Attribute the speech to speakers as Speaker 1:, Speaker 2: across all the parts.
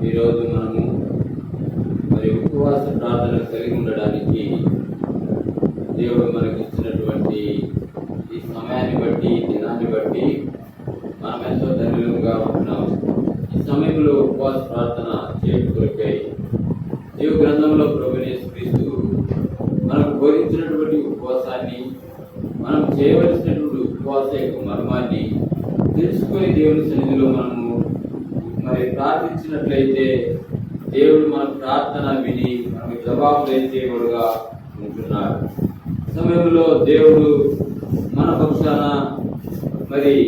Speaker 1: ఈరోజు మనము ఉపవాస ప్రార్థన కలిగి ఉండడానికి దేవుడు మనకి ఇచ్చినటువంటి ఈ సమయాన్ని బట్టి, ఈ దినాన్ని బట్టి మనం ఎంతో ధన్యులుగా ఉంటున్నాం. ఈ సమయంలో ఉపవాస ప్రార్థన చేయడం కొరకై దేవ గ్రంథంలో ప్రభువైన యేసుక్రీస్తు మనకు బోధించినటువంటి ఉపవాసాన్ని, మనం చేయవలసినటువంటి ఉపవాస యొక్క మర్మాన్ని తెలుసుకొని దేవుని సన్నిధిలో మనము ప్రార్థించినట్లయితే దేవుడు మన ప్రార్థన విని మనకు జవాబు దేవుడుగా ఉంటున్నాడు. సమయంలో దేవుడు మన పక్షాన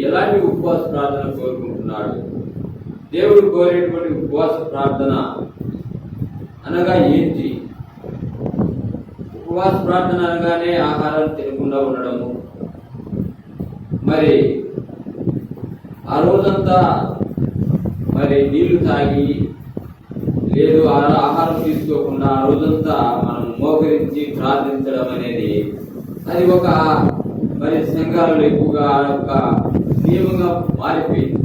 Speaker 1: ఎలాంటి ఉపవాస ప్రార్థన కోరుకుంటున్నాడు? దేవుడు కోరేటువంటి ఉపవాస ప్రార్థన అనగా ఏంటి? ఉపవాస ప్రార్థన అనగానే ఆహారం తినకుండా ఉండడము, ఆ రోజంతా నీళ్లు తాగి లేదు ఆహారం తీసుకోకుండా ఆ రోజంతా మనం మోకరించి ప్రార్థించడం అనేది అది ఒక సంఘాలలో ఎక్కువగా ఒక నియమంగా మారిపోయింది.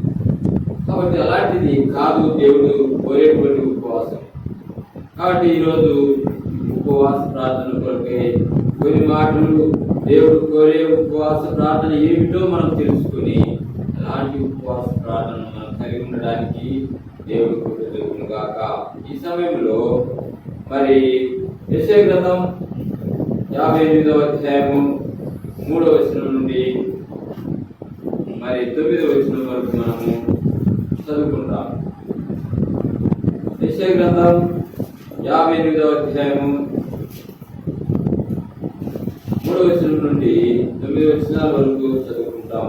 Speaker 1: కాబట్టి అలాంటిది కాదు దేవుడు కోరేటువంటి ఉపవాసం. కాబట్టి ఈరోజు ఉపవాస ప్రార్థన కొరకే కొన్ని మాటలు, దేవుడు కోరే ఉపవాస ప్రార్థన ఏమిటో మనం తెలుసుకుని అలాంటి ఉపవాస ప్రార్థన మనం కలిగి ఉండడానికి దేవుడు కృపగాక. ఈ సమయంలో యెషయా గ్రంథం 58వ అధ్యాయము 3వ వచనం నుండి 9వ వచనం వరకు మనము చదువుకుంటాం. యెషయా గ్రంథం 58వ అధ్యాయము 3వ వచనం నుండి 9వ వచనాల వరకు చదువుకుంటాం.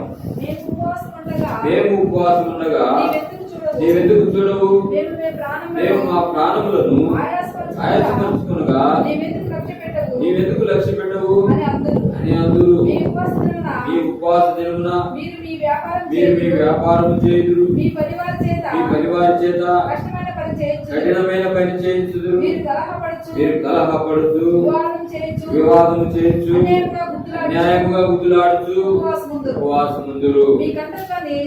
Speaker 1: మేము ఉపవాసం ఉండగా నీవెందుకు చూడవు? మేము మా ప్రాణములను ఆయాసపరుచుకునగా నీవెందుకు లక్ష్య పెట్టవు అని అందరూ. మీ ఉపవాస దినమున మీరు మీ వ్యాపారం చేయుదురు, మీ పరివారి చేత కఠినమైన పని చేయించుదురు, మీరు కలహపడుతూ వివాదం చేయొచ్చు, న్యాయంగా గుద్దులాడుచు ఉపవాసముందురు.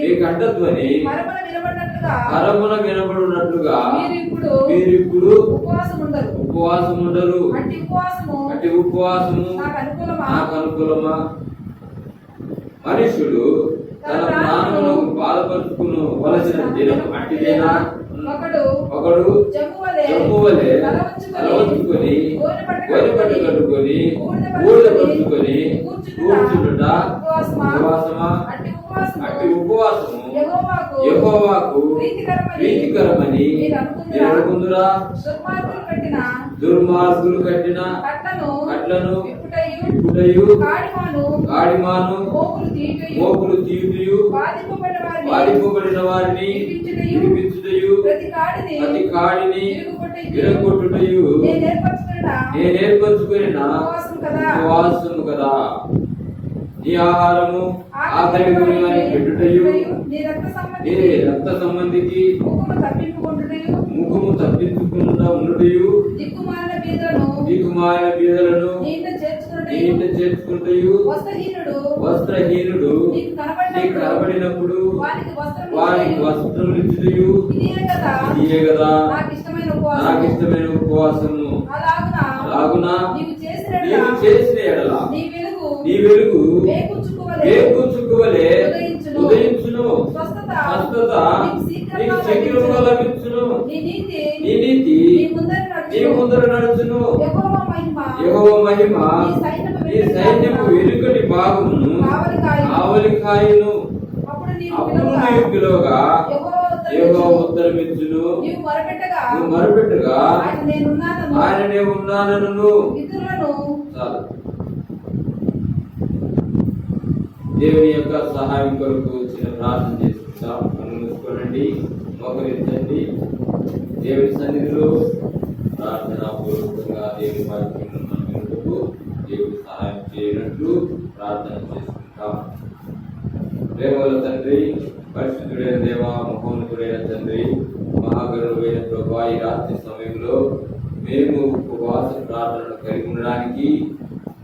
Speaker 1: మీ కంఠధ్వని పరమున వినబడినట్లుగా మీరిప్పుడు ఉపవాసం ఉండరు. అట్టి ఉపవాసము నాకు అనుకూలమా? మనుషుడు తన ప్రాణమును బాధపరుచుకునవలసిన దినం అట్టిదేనా? ఒకడు జమ్ము వలె తలవంచుకొని గోనెపట్టు కట్టుకొని బూడిద పరుచుకొని కూర్చుండుట ఉపవాసమా? అట్టి ఉపవాసము యెహోవాకు ప్రీతికరమని మీరు అనుకుందురా? దుర్మార్గులు కట్టిన కట్లను విప్పుటయు, కాడిమాను మోపులు తీయుటయు, బాధింపబడిన వారిని విడిపించుటయు, ప్రతి కాడిని విరగొట్టుటయు నేను ఏర్పరచుకొనిన ఉపవాసము కదా. నీ ఆహారము ఆకలి పెట్టుటయు, నీ రక్త సంబంధికి ముఖము తప్పించుకుంటా ఉండుటయు, దిక్కుమాలిన బీదలను ఇంట చేర్చుకుంటయు, వస్త్రహీనుడు నీకు కనబడినప్పుడు వారికి వస్త్రములు ఇచ్చుటయు ఇదే కదా నాకు ఇష్టమైన ఉపవాసము. అలాగున నీవు చేసిన ఎడల నీ వెలుగు వేకుచుకువలే ఉదయించును, స్వస్థత నీకు శీఘ్రముగా లభించును, నీ నీతి నీ ముందర నడుచును. యెహోవా మహిమ నీ సైన్యపు వెనుకటి భాగమును ఆవలికాయును. అప్పుడు నీవు పిలువగా యెహోవా ఉత్తరమిచ్చును, నువ్వు మొరపెట్టగా ఆయన నేనున్నానను. చాలు. దేవుని యొక్క సహాయం కొరకు చిన్న ప్రార్థన చేసుకుంటాం. అనుకోనండి, మోకరించండి. దేవుని సన్నిధిలో ప్రార్థన పూర్వకంగా దేవుని వాక్యం వినుటకు దేవుని సహాయం చేయనట్లు ప్రార్థన చేసుకుంటాం. ప్రేమల తండ్రి, పరిశుద్ధుడైన దేవ, మహోన్నతుడైన తండ్రి, మహాగరుడైన ప్రభువా, ఈ రాత్రి సమయంలో మేము ఉపవాస ప్రార్థనను కలిగి ఉండడానికి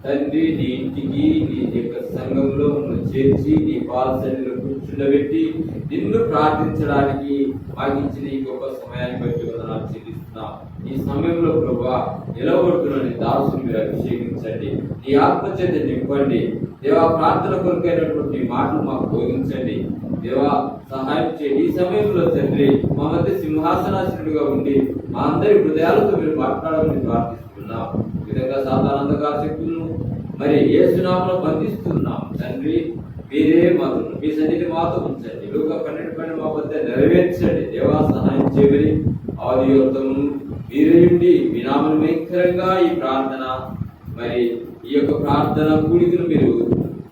Speaker 1: తండ్రి నీ ఇంటికి, నీ యొక్క సంఘంలో చేర్చి నీ పాలసన్నిధిలో కూర్చుండబెట్టి నిన్ను ప్రార్థించడానికి మాకు ఇచ్చిన ఈ గొప్ప సమయాన్ని బట్టి వందనాలు చెల్లిస్తున్నాం. ఈ సమయంలో ప్రభువా నిలబడుతున్న దాసుని మీరు అభిషేకించండి, నీ ఆత్మచేత నింపండి దేవా. ప్రార్థన కొరకైనటువంటి మాటలు మాకు బోధించండి దేవా, సహాయం చేయండి. ఈ సమయంలో తండ్రి మా మధ్య సింహాసనాసనుడిగా ఉండి మా అందరి హృదయాలతో మీరు మాట్లాడాలని ప్రార్థిస్తున్నాం. ఈ విధంగా సాధారణంగా శక్తులను మరి యేసునామములో బంధిస్తున్నాం తండ్రి. మీరే మాతో మీ సన్నిధి మాతో ఉంచండి. లూకా 12 మా వద్ద నెరవేర్చండి దేవా. సహాయం చేయమని ఆదియోత్తము మీరేయండి. మీ నామను భయంకరంగా ఈ ప్రార్థన మరి ఈ యొక్క ప్రార్థన కూడికను మీరు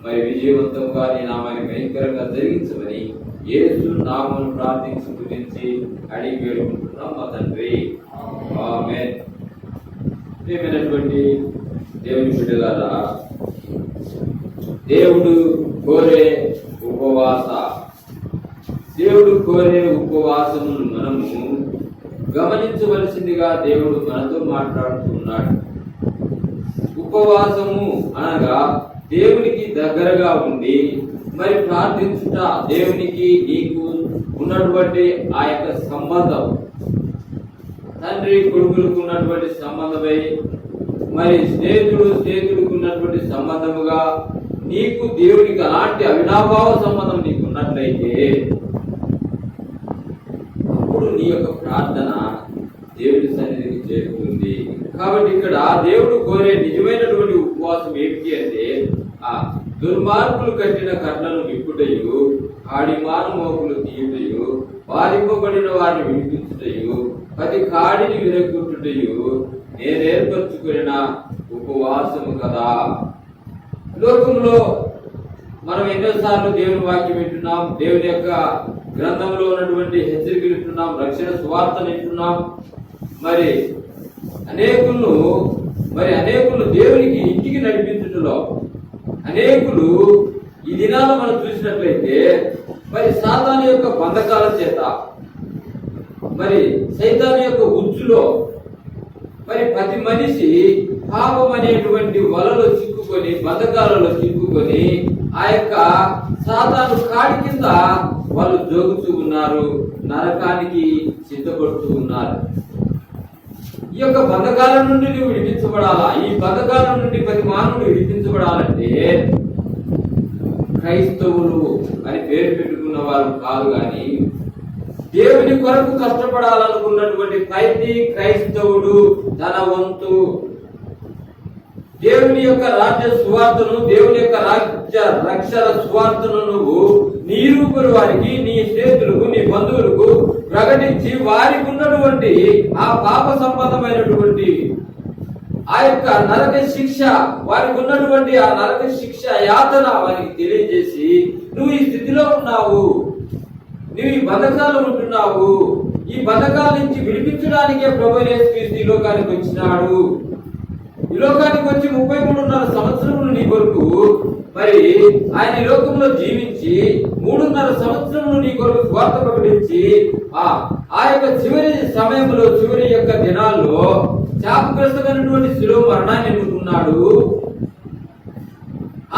Speaker 1: మరి విజయవంతంగా నీ నామాన్ని భయంకరంగా జరిగించమని యేసు నామమును ప్రార్థించి గురించి అడిగి వేడుకుంటున్నాం మా తండ్రి. ఆమేన్. ప్రియమైనటువంటి దేవుని బిడ్డలారా, దేవుడు కోరే ఉపవాసమును మనము గమనించవలసిందిగా దేవుడు మనతో మాట్లాడుతూ ఉన్నాడు. ఉపవాసము అనగా దేవునికి దగ్గరగా ఉండి మరి ప్రార్థించుట, దేవునికి నీకు ఉన్నటువంటి ఆ యొక్క సంబంధం, తండ్రి కొడుకులకు ఉన్నటువంటి సంబంధమై మరి స్నేహితుడికి ఉన్నటువంటి సంబంధముగా నీకు దేవునికి అలాంటి అవినాభావ సంబంధం నీకు ఉన్నట్లయితే అప్పుడు నీ యొక్క ప్రార్థన దేవుడి సన్నిధికి చేరుతుంది. కాబట్టి ఇక్కడ దేవుడు కోరే నిజమైనటువంటి ఉపవాసం ఏమిటి అంటే ఆ దుర్మార్గులు కట్టిన కట్లను విప్పుటయు, ఆడి మానమోకులు తీయుటయు, వారింపబడిన వారిని వినిపించుటయు, ప్రతి కాడిని విరగొట్టుటయు నేను ఏర్పరచుకున్న ఉపవాసము కదా. లోకంలో మనం ఎన్నోసార్లు దేవుని వాక్యం వింటున్నాం, దేవుని యొక్క గ్రంథంలో ఉన్నటువంటి హెచ్చరికలు వింటున్నాం, రక్షణ సువార్తను వింటున్నాం. మరి అనేకులు దేవునికి ఇంటికి నడిపించడంలో అనేకులు ఈ దినాలు మనం చూసినట్లయితే మరి సాతాను యొక్క బంధకాల చేత, మరి సైతాను యొక్క ఉచ్చులో మరి ప్రతి మనిషి పాపం అనేటువంటి వలలో చిక్కుకొని, బంధకాలలో చిక్కుకొని ఆ యొక్క సాతాను కాడి కింద వాళ్ళు జోగుతూ ఉన్నారు, నరకానికి సిద్ధపడుతూ ఉన్నారు. ఈ యొక్క బంధకాల నుండి నువ్వు విడిపించబడాలా? ఈ బంధకాల నుండి ప్రతి మానవుడు విడిపించబడాలంటే క్రైస్తవులు అని పేరు పెట్టుకున్న వారు కాదు, కానీ దేవుని కొరకు కష్టపడాలనుకున్నటువంటి ప్రతి క్రైస్తవుడు తన వంతు దేవుని యొక్క రాజ్య సువార్తను, దేవుని యొక్క రాజ్య రక్షణ సువార్తను నువ్వు నీ రూపుల వారికి, నీ స్నేహితులకు, నీ బంధువులకు ప్రకటించి వారికి ఉన్నటువంటి ఆ పాప సంబంధమైనటువంటి ఆ యొక్క నరక శిక్ష, వారికి ఉన్నటువంటి ఆ నరక శిక్ష యాతన వారికి తెలియజేసి నువ్వు ఈ స్థితిలో ఉన్నావు, నువ్వు ఈ బంధకాలు ఉంటున్నావు, ఈ బంధకాల నుంచి విడిపించడానికే ప్రభువు యేసుక్రీస్తు ఈ లోకానికి వచ్చినాడు. ఈ లోకానికి వచ్చి 33.5 సంవత్సరములు నీ కొరకు మరి ఆయన ఈ లోకంలో జీవించి 3.5 సంవత్సరములు నీ కొరకు స్వార్థ ప్రకటించి ఆ యొక్క చివరి సమయంలో, చివరి యొక్క దినాల్లో శాపగ్రస్తమైనటువంటి శిలువ మరణాన్ని ఎన్నుకున్నాడు.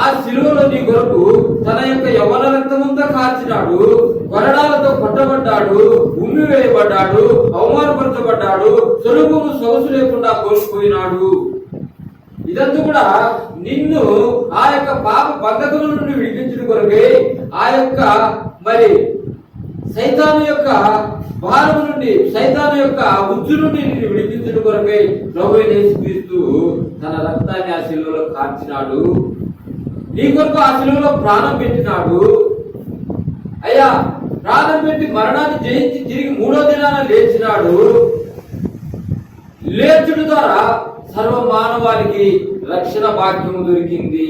Speaker 1: ఆ శిలువలో నీ కొరకు తన యొక్క యవ్వన రక్తమంతా కార్చినాడు, కొరడాలతో కొట్టబడ్డాడు, ఉమ్మి వేయబడ్డాడు, అవమానపరచబడ్డాడు, స్వరూపము సొగసు లేకుండా కోల్పోయినాడు. ఇదంతా కూడా నిన్ను ఆ యొక్క పాప బంధకముల నుండి విడిపించడం కొరకే, ఆ యొక్క మరి సైతాను యొక్క భారము నుండి, సైతాను యొక్క ఉచ్చు నుండి నిన్ను విడిపించడం కొరకే ప్రభువు యేసుక్రీస్తు తన రక్తాన్ని ఆ శిలువలో కార్చినాడు. నీ కొరకు ఆ శిలువలో ప్రాణం పెట్టినాడు. అయ్యా, ప్రాణం పెట్టి మరణాన్ని జయించి తిరిగి 3వ దినాన లేచినాడు. లేచుడు ద్వారా సర్వ మానవాళికి రక్షణ భాగ్యము దొరికింది.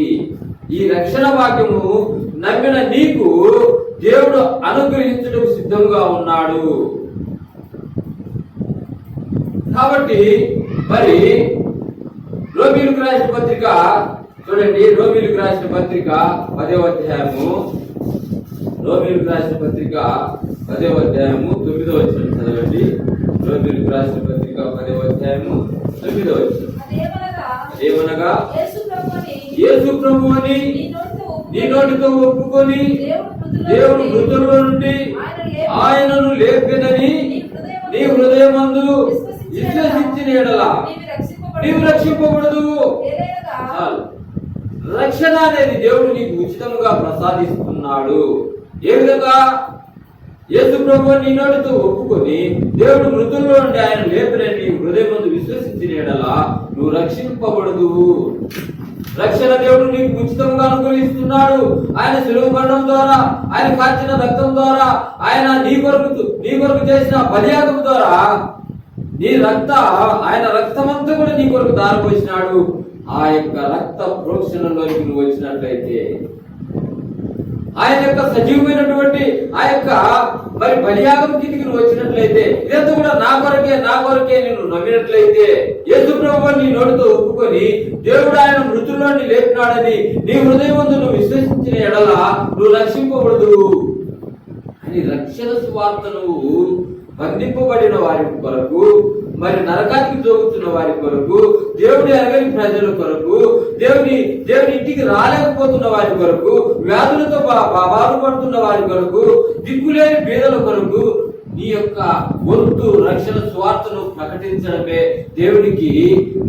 Speaker 1: ఈ రక్షణ భాగ్యము నమ్మిన నీకు దేవుడు అనుగ్రహించడం సిద్ధంగా ఉన్నాడు. కాబట్టి మరి రోమీయులకు రాసిన పత్రిక చూడండి, రోమీయులకు రాసిన పత్రిక 10వ అధ్యాయము, రోమీయులకు రాసిన పత్రిక 10వ అధ్యాయము 9వ వచనం చదవండి. రోమీయులకు రాసిన పత్రిక 10వ అధ్యాయము 9వ వచనం. ఏమనగా యేసు ప్రభువుని నీ నోటితో ఒప్పుకొని దేవుడు మృతుల్లో నుండి ఆయనను లేపెనని నీ హృదయమందు విశ్వసించిన యెడల నీవు రక్షింపబడదు. రక్షణ అనేది దేవుడు నీకు ఉచితంగా ప్రసాదిస్తున్నాడు. ఏ విధంగా? యేసు ప్రభువు నీ నోటితో ఒప్పుకొని దేవుడు మృతుల్లో నుండి ఆయన లేపినని నీ హృదయమందు విశ్వసించిన యెడల నువ్వు రక్షింపబడదు. రక్షణ దేవుడు నీకు ఉచితంగా అనుగ్రహిస్తున్నాడు. ఆయన శిలువ మరణం ద్వారా, ఆయన కాచిన రక్తం ద్వారా, ఆయన నీ కొరకు చేసిన బలియాగం ద్వారా ఆయన రక్తమంతా కూడా నీ కొరకు దారిపోసినాడు. ఆ యొక్క రక్త ప్రోక్షణలోకి నువ్వు వచ్చినట్లయితే, ఆయన యొక్క సజీవమైనటువంటి ఆ యొక్క మరి బలియాగం కిందికి నువ్వు వచ్చినట్లయితే, ఇదంతా కూడా నా కొరకే నేను నమ్మినట్లయితే, యేసు ప్రభువు నీ నోటితో ఒప్పుకొని దేవుడు ఆయన మృతుల్లోని లేపినాడని నీ హృదయమందు నువ్వు విశ్వసించిన యెడల నువ్వు రక్షింపబడదు అని రక్షణ సువార్త నువ్వు బంధింపబడిన వారి కొరకు, మరి నరకానికి జోగుతున్న వారి కొరకు, దేవుడి ఎరగని ప్రజల కొరకు, దేవుని ఇంటికి రాలేకపోతున్న వారి కొరకు, వ్యాధులతో బాధపడుతున్న వారి కొరకు, దిక్కులేని పేదల కొరకు నీ యొక్క వంతు రక్షణ స్వార్థను ప్రకటించడమే దేవునికి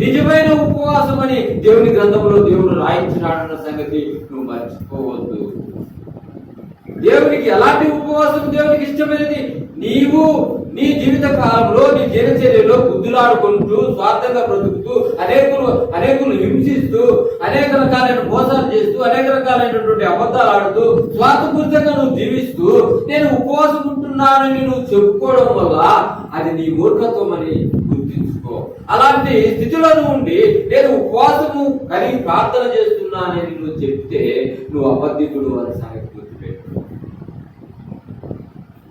Speaker 1: నిజమైన ఉపవాసం అని దేవుని గ్రంథంలో దేవుడు రాయించినాడన్న సంగతి నువ్వు మర్చిపోవద్దు. దేవునికి ఎలాంటి ఉపవాసం దేవునికి ఇష్టమైనది? నీవు నీ జీవిత కాలంలో నీ దినచర్యలో బుద్ధులాడుకుంటూ స్వార్థంగా బ్రతుకుతూ అనేకులు హింసిస్తూ అనేక రకాలైన మోసాలు చేస్తూ అనేక రకాలైనటువంటి అబద్ధాలు ఆడుతూ స్వార్థపూరితంగా నువ్వు జీవిస్తూ నేను ఉపవాసం ఉంటున్నానని నువ్వు చెప్పుకోవడం వల్ల అది నీ మూర్ఖత్వం అని గుర్తించుకో. అలాంటి స్థితిలో ఉండి నేను ఉపవాసము కలిగి ప్రార్థన చేస్తున్నానని నువ్వు చెప్తే నువ్వు అబద్ధికుడు అని సంగతి గుర్తుపెట్టు.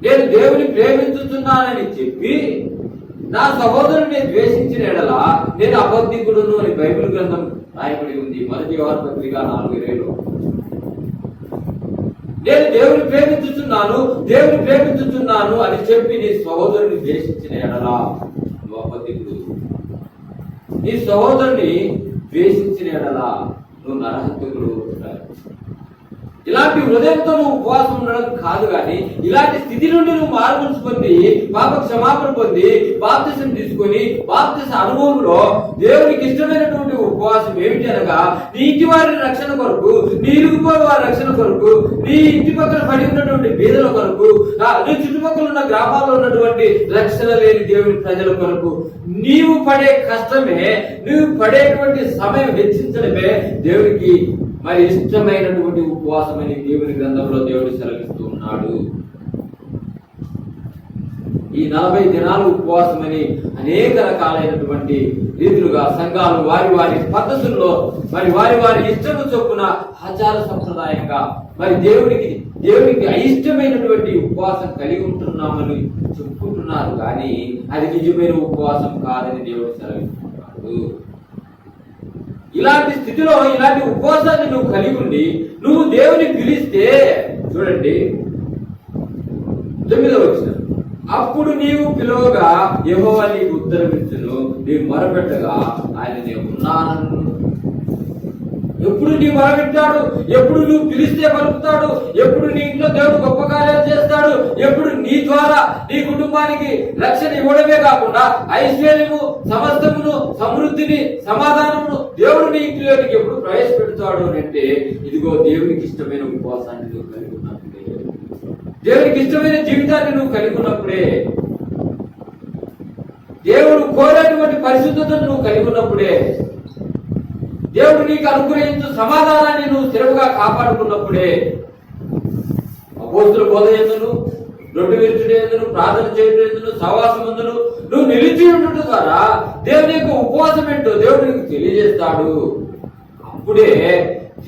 Speaker 1: నేను దేవుని ప్రేమించుతున్నానని చెప్పి నా సహోదరుని ద్వేషించిన యెడల నేను అబద్ధికుడును అని బైబిల్ గ్రంథం రాయబడి ఉంది. మొదటి యోహాను పత్రిక 4:20. నేను దేవుని ప్రేమించుతున్నాను అని చెప్పి నీ సహోదరుని ద్వేషించిన యెడల నువ్వు అబద్ధికుడు. నీ సహోదరుని ద్వేషించిన యెడల నువ్వు నరహంతకుడు. ఇలాంటి హృదయంతో నువ్వు ఉపవాసం ఉండడం కాదు, కానీ ఇలాంటి స్థితి నుండి నువ్వు మార్పును పొంది పాప క్షమాపణ పొంది బాప్తిసం తీసుకొని బాప్తిస అనుభవంలో దేవునికి ఇష్టమైనటువంటి ఉపవాసం ఏమిటి అనగా, నీ ఇంటి వారి రక్షణ కొరకు, నీ ఇరుగుపోయిన వారి రక్షణ కొరకు, నీ ఇంటి పక్కన పడి ఉన్నటువంటి బీదల కొరకు, నీ చుట్టుపక్కల ఉన్న గ్రామాల్లో ఉన్నటువంటి రక్షణ లేని దేవుని ప్రజల కొరకు నీవు పడే కష్టమే, నువ్వు పడేటువంటి సమయం వెచ్చించడమే దేవునికి మరి ఇష్టమైనటువంటి ఉపవాసం అని దేవుని గ్రంథంలో దేవుడు సెలవిస్తూ ఉన్నాడు. ఈ 40 దినాలు ఉపవాసం అని అనేక రకాలైనటువంటి రీతులుగా సంఘాలు వారి పద్ధతుల్లో మరి వారి ఇష్టము చొప్పున ఆచార సంప్రదాయంగా మరి దేవునికి అయిష్టమైనటువంటి ఉపవాసం కలిగి ఉంటున్నామని చెప్పుకుంటున్నారు, కానీ అది నిజమైన ఉపవాసం కాదని దేవుడు సెలవిస్తున్నాడు. ఇలాంటి స్థితిలో ఇలాంటి ఉపవాసాన్ని నువ్వు కలిగి ఉండి నువ్వు దేవుని పిలిస్తే, చూడండి 9వ వచనం, అప్పుడు నీవు పిలువగా యెహోవా నీకు ఉత్తరమిచ్చును, నీవు మొరపెట్టగా ఆయన నేను ఉన్నానను. ఎప్పుడు నీ మొరపెట్టాడు? ఎప్పుడు నువ్వు పిలిస్తే పలుకుతాడు? ఎప్పుడు నీ ఇంట్లో దేవుడు గొప్ప కార్యాలు చేస్తాడు? ఎప్పుడు నీ ద్వారా నీ కుటుంబానికి రక్షణ ఇవ్వడమే కాకుండా ఐశ్వర్యము, సమస్తమును, సమృద్ధిని, సమాధానమును దేవుడు నీ ఇంట్లోకి ఎప్పుడు ప్రవేశపెడతాడు అంటే, ఇదిగో దేవునికి ఇష్టమైన ఉపవాసాన్ని నువ్వు కలిగి ఉన్నప్పుడే, దేవునికి ఇష్టమైన జీవితాన్ని నువ్వు కలిగి ఉన్నప్పుడే, దేవుడు కోరేటువంటి పరిశుద్ధతను నువ్వు కలిగి ఉన్నప్పుడే, దేవుడు నీకు అనుగ్రహించు సమాధానాన్ని నువ్వు స్థిరముగా కాపాడుకున్నప్పుడే, అపోస్తుల బోధ యందును, రొట్టె విరుచుట యందును, ప్రార్థన చేయడం యందును, సహవాసం యందును నువ్వు నిలిచి ఉండటం ద్వారా దేవుని యొక్క ఉపవాసం ఏంటో దేవుడు నీకు తెలియజేస్తాడు. అప్పుడే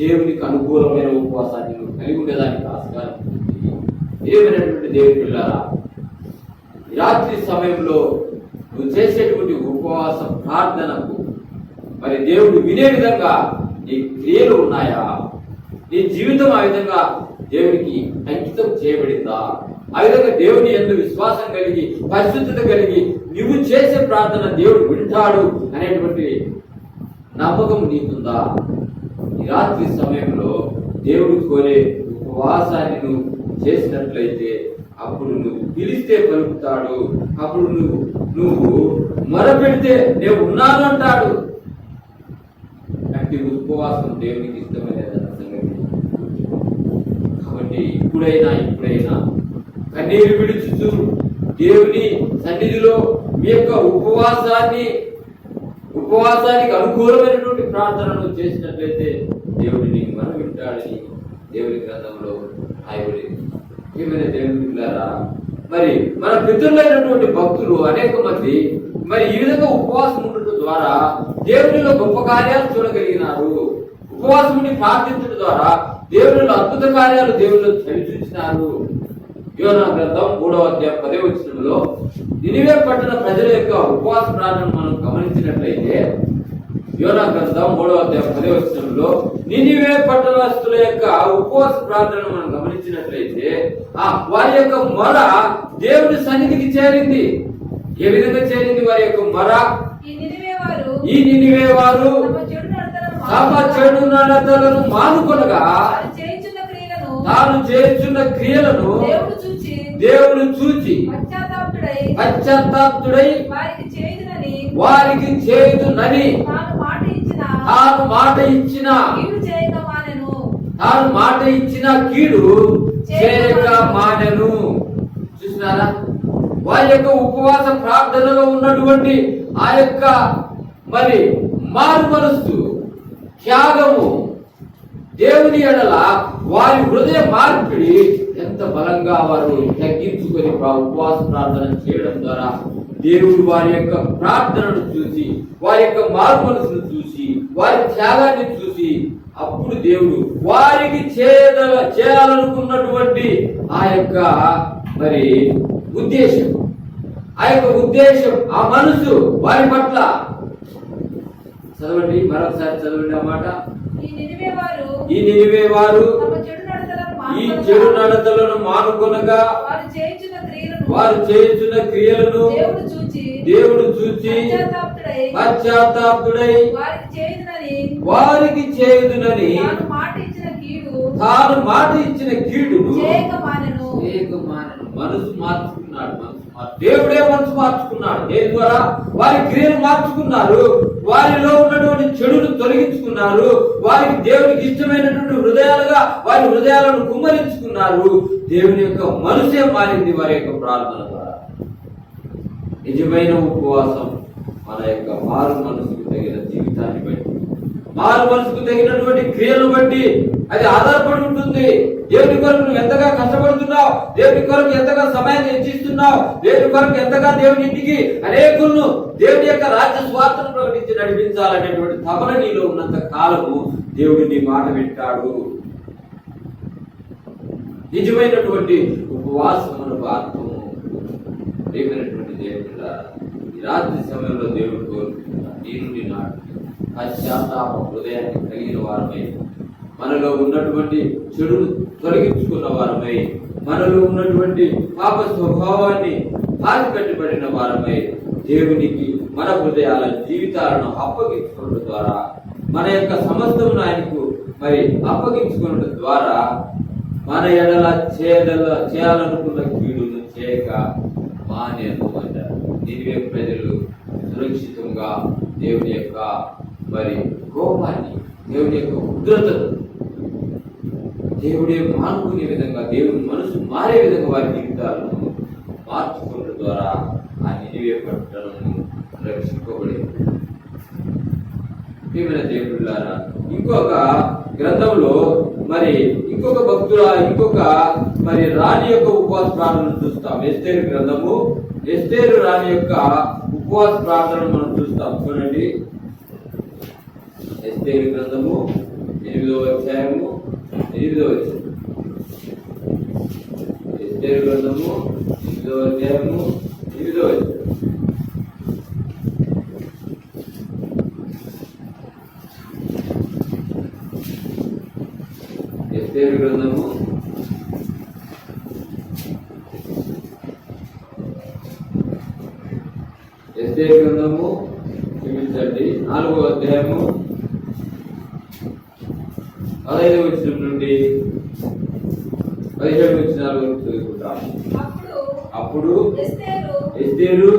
Speaker 1: దేవునికి అనుకూలమైన ఉపవాసాన్ని నువ్వు కలిగి ఉండేదానికి ఆస్కారం ఉంది. ఏమైనటువంటి దేవుని పిల్లారా, ఈ రాత్రి సమయంలో నువ్వు చేసేటువంటి ఉపవాస ప్రార్థనకు మరి దేవుడు వినే విధంగా నీ క్రియలు ఉన్నాయా? నీ జీవితం ఆ విధంగా దేవునికి అంకితం చేయబడిందా? ఆ విధంగా దేవుని యందు విశ్వాసం కలిగి పరిశుద్ధత కలిగి నువ్వు చేసే ప్రార్థన దేవుడు వింటాడు అనేటువంటి నమ్మకం నీకుందా? ఈ రాత్రి సమయంలో దేవుడు కోరే ఉపవాసాన్ని నువ్వు చేసినట్లయితే అప్పుడు నువ్వు పిలిస్తే పలుకుతాడు. అప్పుడు నువ్వు మొరపెడితే నేను ఉన్నాను అంటాడు. అంటే ఉపవాసం దేవునికి ఇష్టమైనదన్న సంగతి. కాబట్టి ఇప్పుడైనా కన్నీరు విడుచుతూ దేవుని సన్నిధిలో మీ యొక్క ఉపవాసానికి అనుకూలమైనటువంటి ప్రార్థనలు చేసినట్లయితే దేవుడు నీకు మనం వింటాడని దేవుని గ్రంథంలో రాయబడింది. ఏమైనా దేవుని పిల్లారా, మరి మన పితరులైనటువంటి భక్తులు అనేక మంది మరి ఈ విధంగా ఉపవాసం ఉండటం ద్వారా దేవునిలో గొప్ప కార్యాలు చూడగలిగినారు. ఉపవాసం ఉండి ప్రార్థించడం ద్వారా దేవునిలో అద్భుత కార్యాలు దేవునిలో చవిచూచినారు. యోనా గ్రంథం 3వ అధ్యాయం 10వ వచనంలో నినివే పట్టణ ప్రజల యొక్క ఉపవాస ప్రార్థన మనం గమనించినట్లయితే, యోనా గ్రంథం 3వ అధ్యాయం 10వ వచనంలో నినివే పట్టణస్తుల యొక్క ఉపవాస ప్రార్థన మనం గమనించినట్లయితే వారి యొక్క మొర దేవుని సన్నిధికి చేరింది. ఏ విధంగా చేరింది వారి యొక్క మొర? ఈ నినివే వారు తమ చెడు నడతలను మానుకొనగా తాను చేస్తున్న క్రియలను దేవుడు చూచి పశ్చాత్తాపుడై వారికి చేయుదునని తాను మాట ఇచ్చిన కీడు చేయక మానెను. చూసినారా? వారి యొక్క ఉపవాస ప్రార్థనలో ఉన్నటువంటి ఆ యొక్క మరి మారు మనస్సు, త్యాగము, దేవుని ఎడల వారి హృదయ మార్పిడి ఎంత బలంగా వారు తగ్గించుకొని ఉపవాస ప్రార్థన చేయడం ద్వారా దేవుడు వారి యొక్క ప్రార్థనను చూసి, వారి యొక్క మారు మనసును చూసి, వారి త్యాగాన్ని చూసి, అప్పుడు దేవుడు వారికి చేయాలనుకున్నటువంటి ఆ యొక్క మరి ఉద్దేశం, ఆ మనసు వారి పట్ల చదవండి, మరొకసారి చదవండి ఆ మాట. ఈ నినివే వారు ఈ చెడు నడతలను మానుకొనగా వారు చేయుచున్న క్రియలను దేవుడు చూచి పశ్చాత్తాపుడై వారికి చేయుదునని తాను మాట ఇచ్చిన కీడును మనసు మార్చుకున్నాడు. దేవుడే మనసు మార్చుకున్నాడు. దేని ద్వారా? వారి క్రియలు మార్చుకున్నారు. వారిలో ఉన్నటువంటి చెడును తొలగించుకున్నారు. వారికి దేవునికి ఇష్టమైనటువంటి వారి హృదయాలను కుమ్మరించుకున్నారు. దేవుని యొక్క మనసే మారింది వారి యొక్క ప్రార్థన ద్వారా. నిజమైన ఉపవాసం మన యొక్క మారు మనసుకు తగిన జీవితాన్ని బట్టి, మారు మనసుకు తగినటువంటి క్రియలను బట్టి అది ఆధారపడి ఉంటుంది. దేవుని కొరకు నువ్వు ఎంతగా కష్టపడుతున్నావు, దేవుని కొరకు ఎంతగా సమయాన్ని వెచ్చిస్తున్నావు, దేవుని కొరకు ఎంతగా దేవుని ఇంటికి అనేకులను దేవుని యొక్క రాజ్య స్వార్థను ప్రకటించి నడిపించాలనేటువంటి తపన నీలో ఉన్నంత కాలము దేవుడు నీ మాట వింటాడు. నిజమైనటువంటి ఉపవాసమునకు అర్థము ప్రియమైనటువంటి దేవుడు ఈ రాత్రి సమయంలో దేవుడు కోరుకుంటున్నాడు. నీ నుండి నాడు పశ్చాత్తాప హృదయాన్ని కలిగిన వారమై, మనలో ఉన్నటువంటి చెడును తొలగించుకున్న వారమై, మనలో ఉన్నటువంటి పాప స్వభావాన్ని పాతిపెట్టబడిన వారమై దేవునికి మన హృదయాల జీవితాలను అప్పగించుకోవడం ద్వారా, మన యొక్క సమస్తమును ఆయనకు మరి అప్పగించుకోవడం ద్వారా మన ఎడల చేయాలనుకున్న కీడును చేయక మానేను అంటారు. నినివే ప్రజలు సురక్షితంగా దేవుని యొక్క మరి కోపాన్ని, దేవుని యొక్క ఉగ్రతను దేవుడే మానుకునే విధంగా, దేవుని మనసు మారే విధంగా వారి జీవితాలను మార్చుకోవడం ద్వారా ఆ నినివే పట్టణము రక్షింపబడింది. ప్రియమైన దేవుళ్ళారా, ఇంకొక గ్రంథంలో మరి ఇంకొక మరి రాణి యొక్క ఉపవాస ప్రార్థనను చూస్తాం. ఎస్తేరు గ్రంథము, ఎస్తేరు రాణి యొక్క ఉపవాస ప్రార్థనను మనం చూస్తాం. చూడండి, ఎస్తేరు గ్రంథము 8వ అధ్యాయము 8వ వచనం. ఎస్తేరు గ్రంథము 8వ అధ్యాయము 8వ వచనం. ఎస్తేరు గ్రంథము 4వ అధ్యాయము 15వ వచనం నుండి 17వ వచనాల వరకు చదువుకుంటాం. అప్పుడు
Speaker 2: ఎస్తేరు
Speaker 1: ఎస్తేరు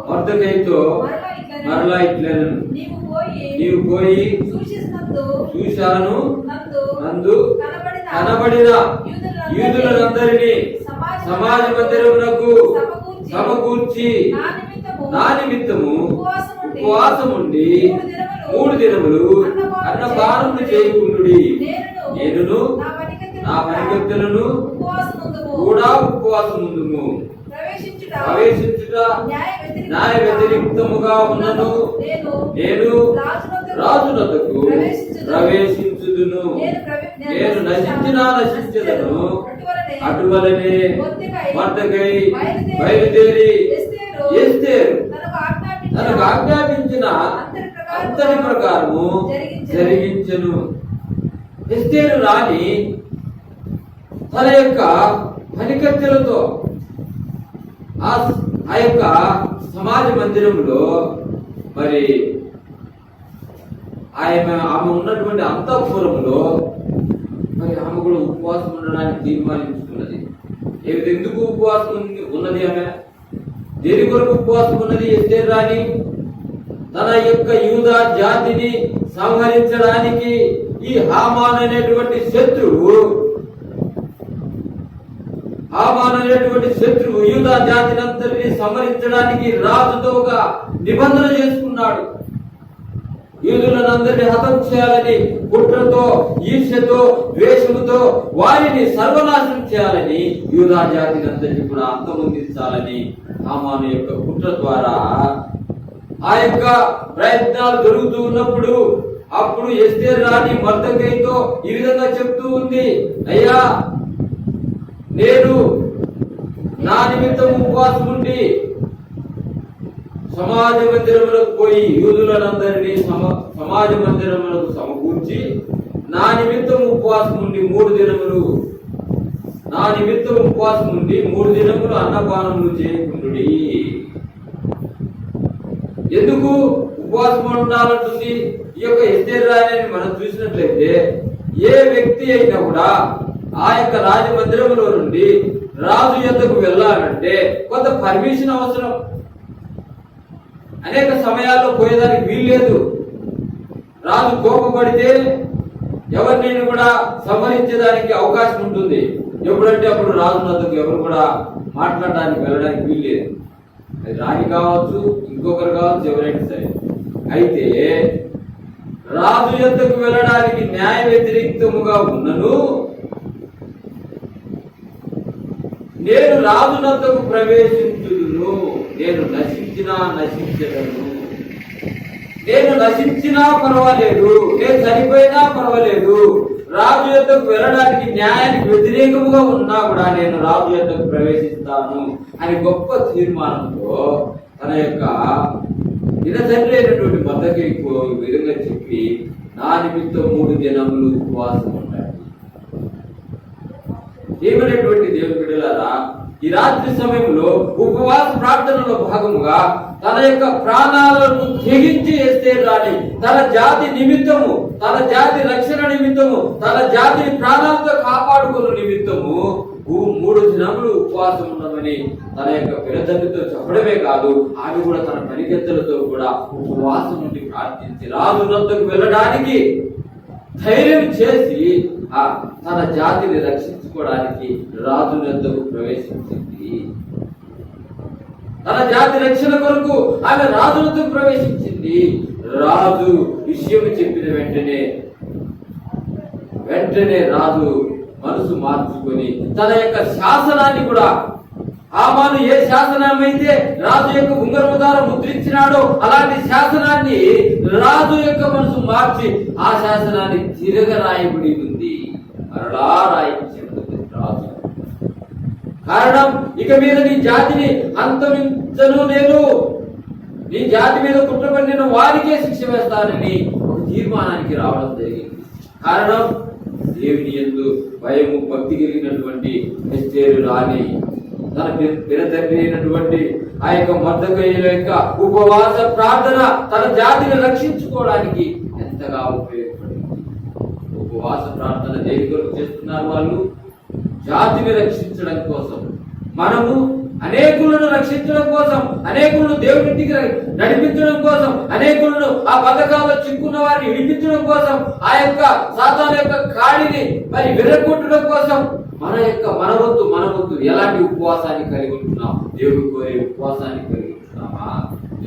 Speaker 2: మొర్దెకైతో
Speaker 1: మరలా ఇట్లను
Speaker 2: నీవు పోయి
Speaker 1: చూశాను నందు
Speaker 2: కనబడిన
Speaker 1: యూదులందరినీ సమాజ మందిరమునకు సమకూర్చి నా నిమిత్తము ఉపవాసముండి 3 దినములు అన్నపానములు చేయకుండుడి. నేను నా పనికత్తెలను కూడా ఉపవాసముందుము. ప్రవేశించుట న్యాయ వ్యతిరేక్తముగా ఉన్నను నేను రాజునొద్దకు ప్రవేశించుదును. నేను నశించదను. అటువలనే మొర్దెకై బయలుదేరి ఎస్తేరు తనకు ఆజ్ఞాపించిన అంతటి ప్రకారము జరిగించెను. ఎస్తేరు రాణి తన యొక్క పనికత్తెలతో ఆ యొక్క సమాజ మందిరంలో మరి ఆమె ఉన్నటువంటి అంతఃపురంలో మరి ఆమె కూడా ఉపవాసం ఉండడానికి తీర్మానించుకున్నది. ఎందుకు ఉపవాసం ఉన్నది? ఆమె దేని కొరకు ఉపవాసం ఉన్నది? ఎస్తేరు రాణి తన యొక్క యూదా జాతిని సంహరించడానికి ఈ హామాన్ అనేటువంటి శత్రువు యూదా జాతిని అంతటిని సంహరించడానికి రాజుతో ఒక నిబంధన చేసుకున్నాడు. యూదులందరినీ హతం చేయాలని, కుట్రతో, ఈర్ష్యతో, ద్వేషముతో వారిని సర్వనాశనం చేయాలని, యూదా జాతిని అందరినీ కూడా అంతమొందించాలని హామాను యొక్క కుట్ర ద్వారా ఆ యొక్క ప్రయత్నాలు జరుగుతూ ఉన్నప్పుడు అప్పుడు ఎస్తేరు రాణి మొర్దెకైతో ఈ విధంగా చెప్తూ ఉంది, అయ్యా నేను నా నిమిత్తం ఉపవాసం ఉండి సమాజ మందిరములకు పోయి యూదులందరినీ సమాజ మందిరములకు సమకూర్చి నా నిమిత్తం ఉపవాసం ఉండి 3 దినములు అన్నపానములు చేయకుండుడి. ఎందుకు ఉపవాసం ఉండాలంటుంది ఈ యొక్క ఎస్తేరు రాణిని మనం చూసినట్లయితే ఏ వ్యక్తి అయినా కూడా ఆ యొక్క రాజమందిరంలో నుండి రాజు యొద్దకు వెళ్ళాలంటే కొంత పర్మిషన్ అవసరం. అనేక సమయాల్లో పోయేదానికి వీల్లేదు. రాజు కోపపడితే ఎవరినైనా కూడా సంహరించేదానికి అవకాశం ఉంటుంది. ఎప్పుడంటే అప్పుడు రాజు వద్దకు ఎవరు కూడా మాట్లాడడానికి వెళ్ళడానికి వీల్లేదు. అది రాణి కావచ్చు, ఇంకొకరు కావచ్చు, ఎవరైనా సరే. అయితే రాజు యొద్దకు వెళ్ళడానికి న్యాయ వ్యతిరేక్తముగా ఉన్నను నేను రాజునొద్దకు ప్రవేశించుదును. నేను నశించినా పర్వాలేదు, నేను చనిపోయినా పర్వాలేదు, రాజు యొద్దకు వెళ్ళడానికి న్యాయానికి వ్యతిరేకముగా ఉన్నా కూడా నేను రాజు యొద్దకు ప్రవేశిస్తాను అని గొప్ప తీర్మానంతో తన యొక్క దినచర్య అయినటువంటి మొర్దెకైకు ఈ విధంగా చెప్పి నా నిమిత్తం 3 దినములు ఉపవాసం ఉండాలి. ఏమైనటువంటి దేవుని బిడ్డలారా, ఈ రాత్రి సమయంలో ఉపవాస ప్రార్థనలో భాగముగా తన యొక్క ప్రాణాలను తెగించి ఎస్తేరు రాణి తన జాతి నిమిత్తము, తన జాతి రక్షణ నిమిత్తము, తన జాతిని ప్రాణాలతో కాపాడుకున్న నిమిత్తము 3 దినములు ఉపవాసం ఉండమని తన యొక్క పిల్లతండ్రితో చెప్పడమే కాదు, ఆమె కూడా తన పనికెత్తలతో కూడా ఉపవాసం నుండి ప్రార్థించి రాజు వద్దకు వెళ్ళడానికి ధైర్యం చేసి తన జాతిని రక్షించుకోవడానికి రాజు వద్దకు ప్రవేశించింది. తన జాతి రక్షణ కొరకు ఆమె రాజు వద్దకు ప్రవేశించింది. రాజు విషయం చెప్పిన వెంటనే రాజు మనసు మార్చుకొని తన యొక్క శాసనాన్ని కూడా, హామాను ఏ శాసనం అయితే రాజు యొక్క ఉంగరము ద్వారా ముద్రించినాడో అలాంటి శాసనాన్ని రాజు యొక్క మనసు మార్చి ఆ శాసనాన్ని తిరగరాయబడి ఉంది. మరలా రాయించింది రాజు. కారణం, ఇక మీద నీ జాతిని అంతమించను, నేను నీ జాతి మీద కుట్రపడిన వారికే శిక్ష వేస్తానని ఒక తీర్మానానికి రావడం జరిగింది. కారణం, దేవుని యందు భయము భక్తి కలిగినటువంటి ఎస్తేరు రాణి తన పినతండ్రి అయినటువంటి ఆ యొక్క మొర్దెకై యొక్క ఉపవాస ప్రార్థన తన జాతిని రక్షించుకోవడానికి ఎంతగా ఉపయోగపడింది. ఉపవాస ప్రార్థన దేని కొరకు చేస్తున్నారు? వాళ్ళు జాతిని రక్షించడం కోసం, మనము అనేకులను రక్షించడం కోసం, అనేకులను దేవుడింటికి నడిపించడం కోసం, అనేకులను ఆ పథకాల్లో చిక్కున్న వారిని విడిపించడం కోసం, ఆ యొక్క సాతాను యొక్క కాడిని మరి విరగొట్టడం కోసం మన వంతు ఎలాంటి ఉపవాసాన్ని కలిగి ఉంటున్నాం? దేవుడు కోరే ఉపవాసాన్ని కలిగి ఉంటున్నామా?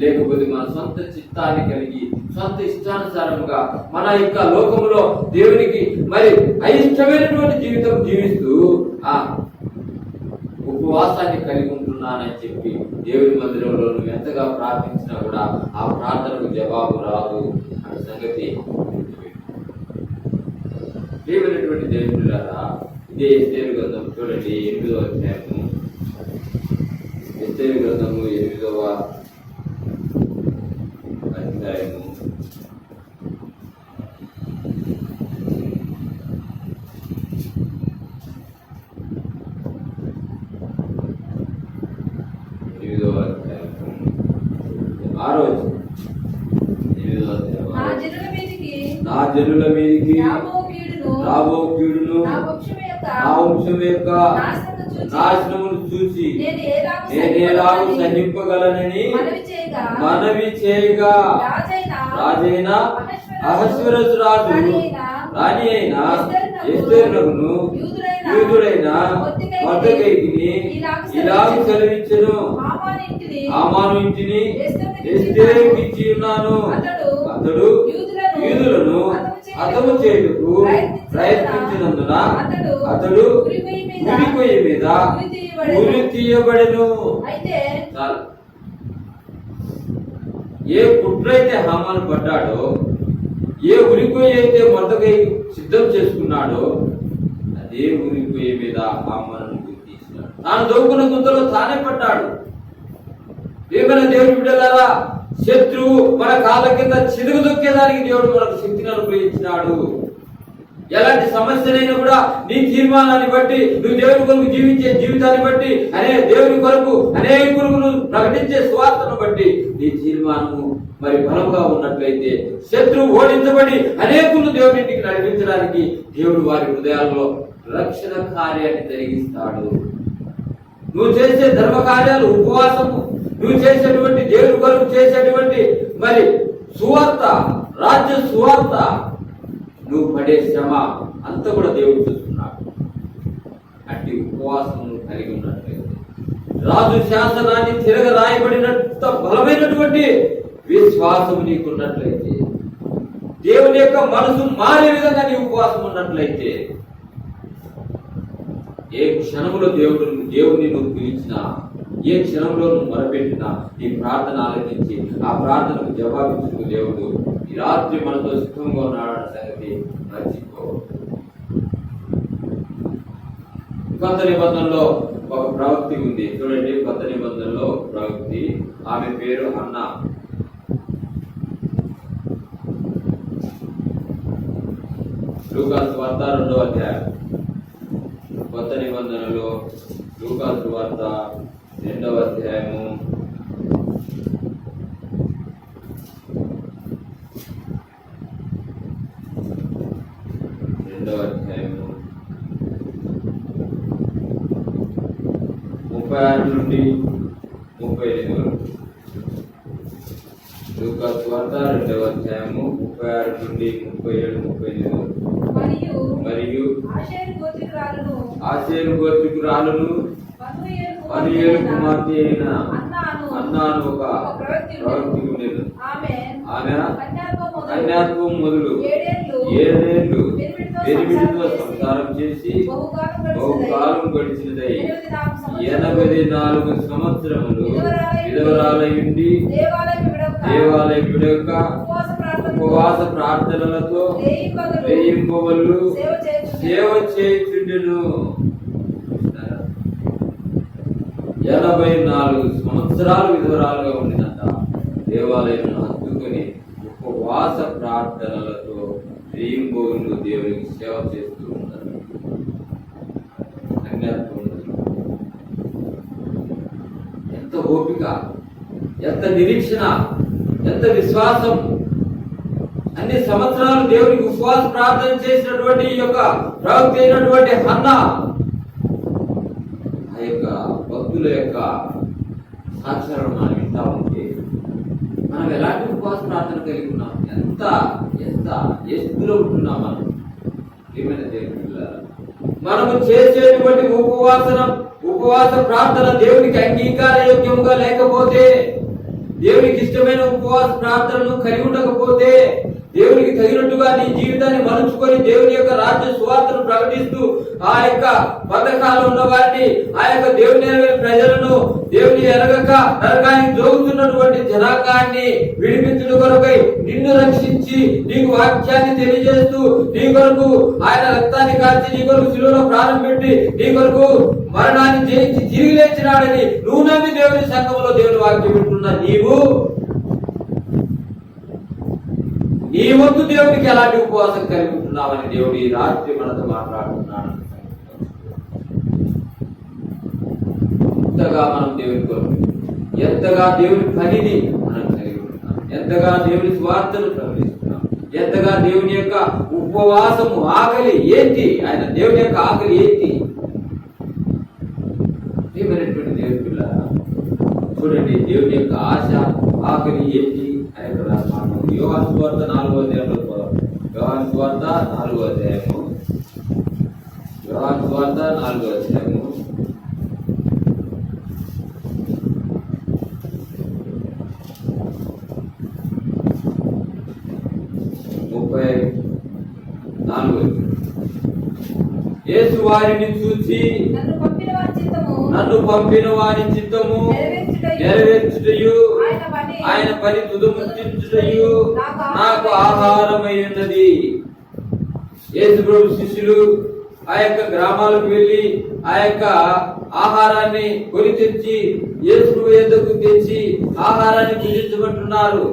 Speaker 1: లేకపోతే మన సొంత చిత్తాన్ని కలిగి సొంత ఇష్టానుసారముగా మన యొక్క లోకములో దేవునికి మరి అయిష్టమైనటువంటి జీవితం జీవిస్తూ ఆ ఉపవాసాన్ని కలిగి ఉంటున్నానని చెప్పి దేవుని మందిరంలో నువ్వు ఎంతగా ప్రార్థించినా కూడా ఆ ప్రార్థనకు జవాబు రాదు అనే సంగతి దేవునటువంటి దేవుడులారా, ఇదే ఎస్తేరు గ్రంథం చూడండి, 8వ అధ్యాయము. ఎస్తేరు గ్రంథము 8వ అధ్యాయము.
Speaker 2: నా జనుల మీదికి
Speaker 1: రాబో కీడును
Speaker 2: నా
Speaker 1: వంశం యొక్క నాశనమును చూసి నేనేలాగూ సహింపగలనని మనవి చేయగా రాజైన అహస్వరసు రాజు రాణి అయిన ఎస్తేరునకును యూదుడైన మొర్దెకైకి ఇలాగూ సెలవిచ్చెను, హామాను ఇంటిని ఎస్తేరుకు ఇచ్చి ఉన్నాను. అతడు యూదులను హతము చేయుటకు ప్రయత్నించినందున అతడు ఉరికొయ్య మీద ఉరి తీయబడెను. ఏ కుట్రైతే హామాను పడ్డాడో, ఏ ఉరికొయ్య అయితే మొర్దెకై సిద్ధం చేసుకున్నాడో, అదే ఉరికొయ్య మీద హామాను ఉరి తీసినాడు. తాను దొంగల గుంతలో తానే పడ్డాడు. ఏమైనా దేవుడి బిడ్డలారా, శత్రువు మన కాళ్ళ కింద చిరుగు దొక్కేదానికి దేవుడు మనకు శక్తిని అనుగ్రహించినాడు. ఎలాంటి సమస్యలైనా కూడా నీ తీర్మానాన్ని బట్టి, నువ్వు దేవుని కొరకు జీవించే జీవితాన్ని బట్టి, దేవుని కొరకు అనేకులను ప్రకటించే స్వార్థను బట్టి నీ తీర్మానము మరి బలంగా ఉన్నట్లయితే శత్రువు ఓడించబడి అనేకులను దేవుని ఇంటికి నడిపించడానికి దేవుడు వారి హృదయాల్లో రక్షణ కార్యాన్ని జరిగిస్తాడు. నువ్వు చేసే ధర్మ కార్యాలు, ఉపవాసము, నువ్వు చేసేటువంటి దేవుని కొరకు చేసేటువంటి మరి సువార్త, రాజ్య సువార్త, నువ్వు పడే శ్రమ అంతా కూడా దేవుడు చూస్తున్నాడు. అట్టి ఉపవాసం కలిగి ఉన్నట్లయితే, రాజు శాసనాన్ని తిరగ రాయబడినంత బలమైనటువంటి విశ్వాసం నీకున్నట్లయితే, దేవుని యొక్క మనసు మారే విధంగా నీ ఉపవాసం ఉన్నట్లయితే, ఏ క్షణంలో దేవుడిని నువ్వు పిలిచినా, ఏ క్షణంలో నువ్వు మొరపెట్టినా నీ ప్రార్థన ఆలకించి ఆ ప్రార్థనకు జవాబిచ్చుకు దేవుడు ఈ రాత్రి మనతో సుఖంగా ఉన్నాడన్న సంగతి మర్చిపో. కొత్త నిబంధనలో ఒక ప్రవక్తి ఉంది చూడండి. కొత్త నిబంధనలో ప్రవక్తి, ఆమె పేరు అన్నా. లూకాసు వార్త 2వ అధ్యాయం. కొత్త నిబంధనలో లూకాసు వార్త 2వ అధ్యాయము. అధ్యాయము 36 నుండి 38 వరకు. లూకాసు వార్త 2వ అధ్యాయము 36 నుండి 37, 38 వరకు. మరియు ఆషేరు గోత్రికురాలును పనియేలు కుమార్తె అయిన అన్నాను ఒక ప్రవక్తి ఉండేది. ఆమె కన్యాత్వం మొదలు 7 ఏళ్ళు ఎనిమిదితో సంసారం చేసి బహుకాలం గడిచినదై 84 సంవత్సరములు విధవరాలై ఉండి దేవాలయం విడక ఉపవాస ప్రార్థనలతో వేయింపవళ్ళు సేవ చేయుచుండెను. 84 సంవత్సరాలు విధవరాలుగా ఉండినంత దేవాలయం హత్తుకొని ఉపవాస ప్రార్థనలతో వేయింపవళ్ళు దేవునికి సేవ చేస్తూ ఉన్నారు. ఎంత ఓపిక, ఎంత నిరీక్షణ, ఎంత విశ్వాసం! అన్ని సంవత్సరాలు దేవునికి ఉపవాస ప్రార్థన చేసినటువంటి ఈ యొక్క ప్రవక్త అయినటువంటి హన్నా ఆ యొక్క వ్యక్తుల యొక్క సాక్ష్యాలను మనం వింటా ఉంటే మనం ఎలాంటి ఉపవాస ప్రార్థన కలిగి ఉన్నాం, ఎంత ఎంత ఎత్తులో ఉంటున్నాం మనం. ఏమైనా దేవుని మనము చేసేటువంటి ఉపవాస ప్రార్థన దేవునికి అంగీకార యోగ్యముగా లేకపోతే, దేవునికి ఇష్టమైన ఉపవాస ప్రార్థనను కలిగి ఉండకపోతే, దేవునికి తగినట్టుగా నీ జీవితాన్ని మలుచుకొని దేవుని యొక్క రాజ్య సువార్తను ప్రకటిస్తూ ఆ యొక్క పథకాలు ఉన్న వారిని, ఆ యొక్క దేవుని ఎరగని ప్రజలను, దేవుని ఎరగక నరకానికి జోగుతున్నటువంటి జనాంగాన్ని విడిపించడం కొరకై నిన్ను రక్షించి నీకు వాక్యాన్ని తెలియజేస్తూ నీ కొరకు ఆయన రక్తాన్ని కాల్చి నీ కొరకు శిలువలో ప్రాణం పెట్టి నీ కొరకు మరణాన్ని జయించి తిరిగి లేచినాడని నువ్వు నమ్మి దేవుని సంఘంలో దేవుని వాక్యం వింటున్నా నీ వంతు దేవునికి ఎలాంటి ఉపవాసం కలిగి ఉంటున్నావని దేవుడు ఈ రాత్రి మనతో మాట్లాడుతున్నాడు. ఎంతగా మనం దేవుని కొరకు, ఎంతగా దేవుని పనిని మనం కలిగి ఉంటున్నాం, ఎంతగా దేవుని స్వార్థను ప్రకటిస్తున్నాం, ఎంతగా దేవుని యొక్క ఉపవాసము ఆకలి ఏంటి, ఆయన దేవుని యొక్క ఆకలి ఏంటి. ఏమైనటువంటి దేవుని పిల్లరా చూడండి, దేవుని యొక్క ఆశ ఆకలి ఏంటి ఆయన యోహాను సువార్త 4వ అధ్యాయంలో యోహాను సువార్త 4వ అధ్యాయము 34 యేసు వారిని చూసి నన్ను పంపిన వారి చిత్తము నెరవేర్చుటయు ఆయన పని తుదముట్టించుటయు నాకు ఆహారమై ఉన్నది. యేసు ప్రభు శిష్యులు ఆ యొక్క గ్రామాలకు వెళ్లి ఆ యొక్క ఆహారాన్ని కొని తెచ్చి యేసు ప్రభు యొద్దకు తెచ్చి ఆహారాన్ని భుజించమంటున్నారు.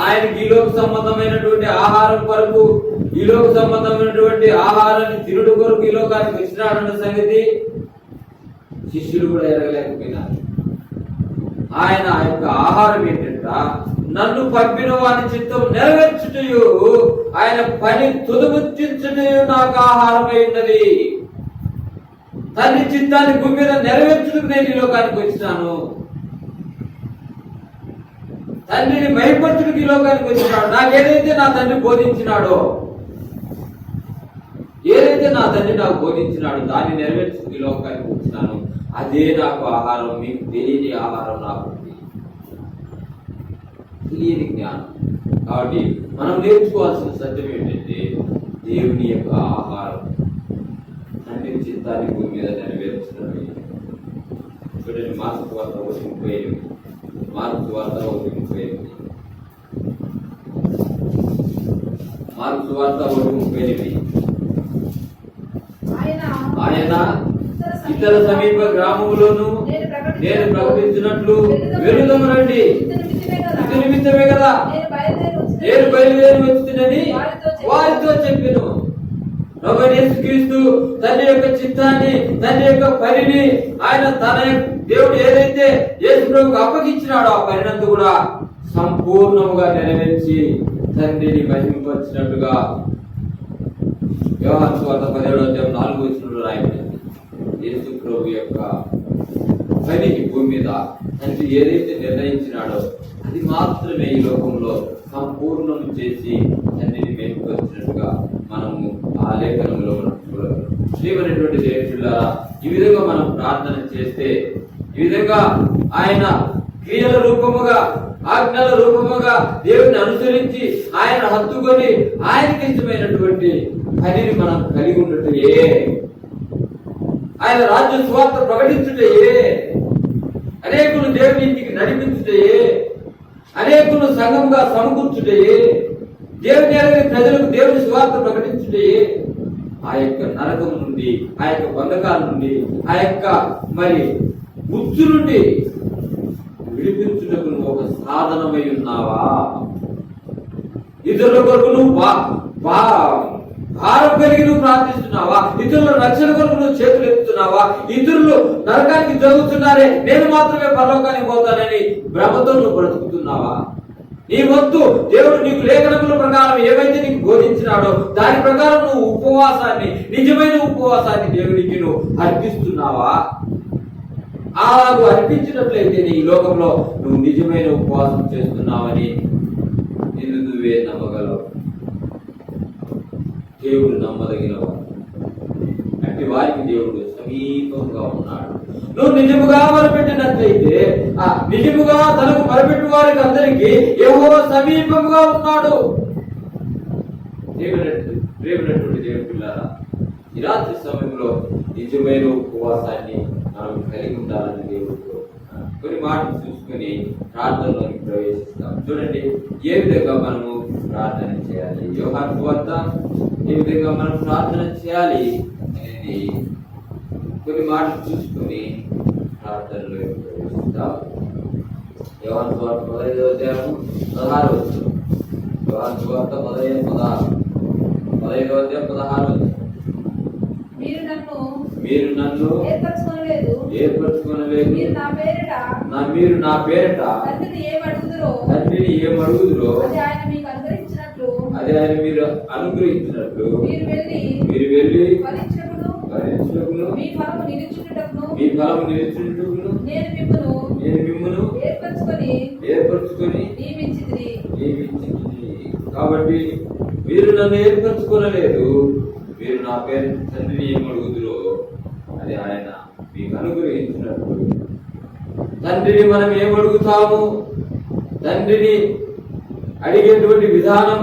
Speaker 1: ఆయనకి ఈలోక సంబంధమైనటువంటి ఆహారం కొరకు, ఈలోక సంబంధమైనటువంటి ఆహారాన్ని తినుడు కొరకు ఈ లోకానికి వచ్చినాడన్న సంగతి శిష్యులు కూడా ఎరగలేకపోయినారు. ఆయన ఆ యొక్క ఆహారం ఏంటంట, నన్ను పంపిన వారి చిత్తం నెరవేర్చుటయు ఆయన పని తుదముట్టించుటయు నాకు ఆహారమై ఉన్నది. తండ్రి చిత్తాన్ని భూమి మీద నెరవేర్చుటకు నేను ఈ లోకానికి వచ్చినాను. తండ్రిని భయపరచుటకు ఈ లోకానికి వచ్చినాడు. నాకేదైతే నా తండ్రి బోధించినాడో, ఏదైతే నా తండ్రి నాకు బోధించినాడు దాన్ని నెరవేర్చుటకు ఈ లోకానికి వచ్చినాను. అదే నాకు ఆహారం. మీకు తెలియని ఆహారం నాకు తెలియని జ్ఞానం. కాబట్టి మనం నేర్చుకోవాల్సిన సత్యం ఏంటంటే దేవుని యొక్క ఆహారం తండ్రి చిత్తాన్ని భూమి మీద నెరవేర్చడమే. చూడండి, మార్కు వార్త 1:38 మార్కు వార్త 1:38 మార్కు వార్త 1:38 ఆయన ఇతర సమీప గ్రామములోను నేను ప్రకటించినట్లు వెలుదము రండి, ఇది నిమిత్తమే కదా నేను బయలుదేరి వచ్చునని వారితో చెప్పాను. ప్రభువైన యేసుక్రీస్తు తండ్రి యొక్క చిత్తాన్ని, తండ్రి యొక్క పనిని ఆయన తన దేవుడు ఏదైతే యేసు ప్రభువుకు అప్పగించినాడో ఆ పనినంతా కూడా సంపూర్ణముగా నెరవేర్చి తండ్రిని మహిమపరిచినట్టుగా యోహాను సువార్త 17వ అధ్యాయం 4వ వచనంలో రాయబడింది. యేసు ప్రభు యొక్క పని భూమి మీద తండ్రి ఏదైతే నిర్ణయించినాడో అది మాత్రమే ఈ లోకంలో సంపూర్ణం చేసి తండ్రిని మహిమపరిచినట్టుగా మనము ఆ లేఖనంలో మనం చూడగలం. శ్రీమైనటువంటి దేవులారా, ఈ విధంగా మనం ప్రార్థన చేస్తే, ఈ విధంగా ఆయన క్రియల రూపముగా, ఆజ్ఞల రూపముగా దేవుని అనుసరించి ఆయన హత్తుకొని ఆయనకి ఇష్టమైనటువంటి పనిని మనం కలిగి ఉండటయే, ఆయన రాజ్య సువార్త ప్రకటించుటయే, అనేకులు దేవుని ఇంటికి నడిపించుటయే, అనేకులు సంఘంగా సమకూర్చుటయే, దేవుని ఎరగని ప్రజలకు దేవుని సువార్త ప్రకటించుటయే, ఆ యొక్క నరకం నుండి, ఆ యొక్క బంధకాల నుండి, ఆ యొక్క మరి ఉచ్చు నుండి విడిపించుటకు నువ్వు ఒక సాధనమై ఉన్నావా? ఇతరుల కొరకు నువ్వు భారం కలిగి నువ్వు ప్రార్థిస్తున్నావా? ఇతరుల రక్షణ కొరకు నువ్వు చేతులు ఎత్తుతున్నావా? ఇతరులు నరకానికి జరుగుతున్నారే, నేను మాత్రమే పరలోకానికి పోతానని భ్రమతో నువ్వు బ్రతుకుతున్నావా? నీ వంతు దేవుడు నీకు లేఖనముల ప్రకారం ఏవైతే నీకు బోధించినాడో దాని ప్రకారం నువ్వు ఉపవాసాన్ని, నిజమైన ఉపవాసాన్ని దేవుడికి నువ్వు అర్పిస్తున్నావా? అలాగూ అర్పించినట్లయితే నీ లోకంలో నువ్వు నిజమైన ఉపవాసం చేస్తున్నావని నిన్ను నువ్వే నమ్మగలవు. దేవుడు నమ్మదగినవాడు. అట్టి వారికి దేవుడు సమీపంగా ఉన్నాడు. నువ్వు నిజముగా మొరపెట్టినట్లయితే ఆ నిజముగా తనకు మొరపెట్టు వారికి అందరికీ యెహోవా సమీపంగా ఉన్నాడు. ప్రేమైనటువంటి దేవుని పిల్లారా, ఈ రాత్రి సమయంలో నిజమైన ఉపవాసాన్ని మనం కలిగి ఉండాలని దేవుడు కొన్ని మాటలు చూసుకొని ప్రార్థనలోకి ప్రవేశిస్తాం. చూడండి ఏ విధంగా మనము ప్రార్థన చేయాలి, యోహాను సువార్త ఏ విధంగా మనం ప్రార్థన చేయాలి అనేది కొన్ని మాటలు చూసుకొని ప్రార్థనలోకి ప్రవేశిస్తాం. యోహాను సువార్త 15వ అధ్యాయం 16వ వచనం. యోహాను సువార్త 15వ అధ్యాయం 16వ వచనం. మీరు నన్ను ఏర్పరచుకొనలేదు, మీరు నా పేరిట తండ్రిని ఏమడుగుదురో అది ఆయన మీరు అనుగ్రహించినట్లు మీరు వెళ్ళి ఫలించుటకును మీ ఫలము నిలిచుటకును నేను మిమ్మును ఏర్పరచుకొని నియమించితిని. కాబట్టి మీరు నన్ను ఏర్పరచుకొనలేదు, మీరు నా పేరు తండ్రిని ఏమడుగుదురో అది ఆయన మీకు అనుగ్రహించినట్లు. తండ్రిని మనం ఏమడుగుతాము? తండ్రిని అడిగేటువంటి విధానం,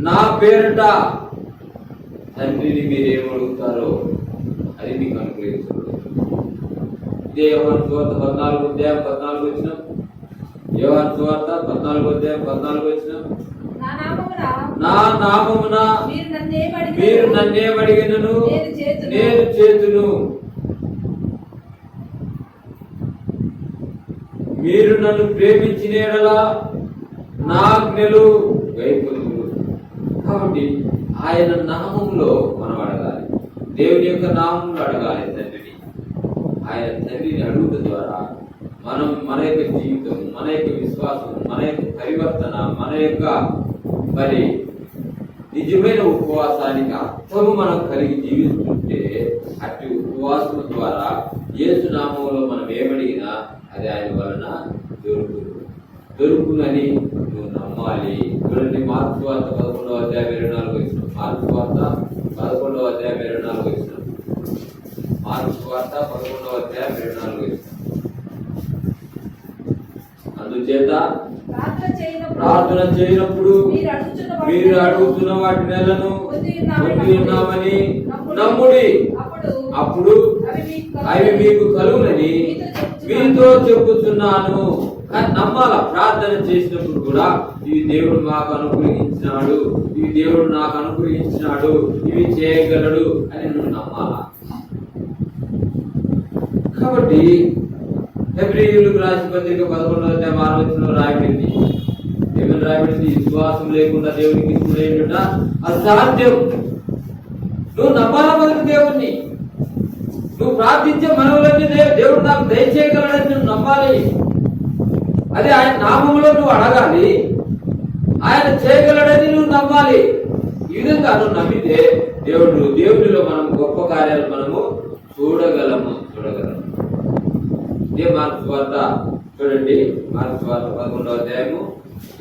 Speaker 1: నా పేరిట తండ్రిని మీరు ఏమడుగుతారో అది మీకు అనుగ్రహించబడు. ఇదే యోహాను సువార్త 14వ అధ్యాయం 14వ వచనం. యోహాను సువార్త 14వ అధ్యాయం 14వ వచనం. నా నామమున మీరు నన్నేమడిగినను నేను చేతును. మీరు నన్ను ప్రేమించిన యెడల నా ఆజ్ఞలు గైకొనుదురు. కాబట్టి ఆయన నామములో మనం అడగాలి, దేవుని యొక్క నామములో అడగాలి తండ్రిని. ఆయన తండ్రిని అడుగుట ద్వారా మనం మన యొక్క జీవితం, మన యొక్క విశ్వాసం, మన యొక్క పరివర్తన, మన యొక్క మరి నిజమైన ఉపవాసానికి అర్థము మనం కలిగి జీవిస్తుంటే అట్టి ఉపవాసం ద్వారా యేసు నామములో మనం ఏమడిగినా అది ఆయన వలన దొరుకునని నువ్వు నమ్మాలి. చూడండి మార్కు వార్త 11వ అధ్యాయం 24వ వచనం. మార్కు వార్త 11వ అధ్యాయం 24వ వచనం. మార్కు వార్త 11వ అధ్యాయం 24వ వచనం. అందుచేత ప్రార్థన చేయనప్పుడు మీరు అడుగుతున్న వాటి నెలను పొంది ఉన్నామని నమ్ముడి, అప్పుడు అవి మీకు కలుగునని మీతో చెప్పుతున్నాను. కానీ నమ్మాల. ప్రార్థన చేసినప్పుడు కూడా ఇవి దేవుడు మాకు అనుగ్రహించినాడు, ఇవి దేవుడు నాకు అనుగ్రహించినాడు, ఇవి చేయగలడు అని నువ్వు నమ్మాలా. కాబట్టి హెబ్రీయులకు రాసిన పత్రిక 11వ అధ్యాయం 6వ వచనంలో రాయబడింది. ఏమని రాయబడింది? విశ్వాసం లేకుండా దేవునికి ఇష్టమైనట అసాధ్యం. నువ్వు నమ్మాల మొదటి దేవుణ్ణి. నువ్వు ప్రార్థించే మనవులన్నీ దేవుడు నాకు దయచేయగలడని నువ్వు నమ్మాలి. అదే ఆయన నామములో నువ్వు అడగాలి, ఆయన చేయగలడని నువ్వు నమ్మాలి. ఈ విధంగా నువ్వు నమ్మితే దేవుడిలో మనం గొప్ప కార్యాలు మనము చూడగలము. ఇదే మార్కు వార్త చూడండి. మార్కు వార్త 11వ అధ్యాయము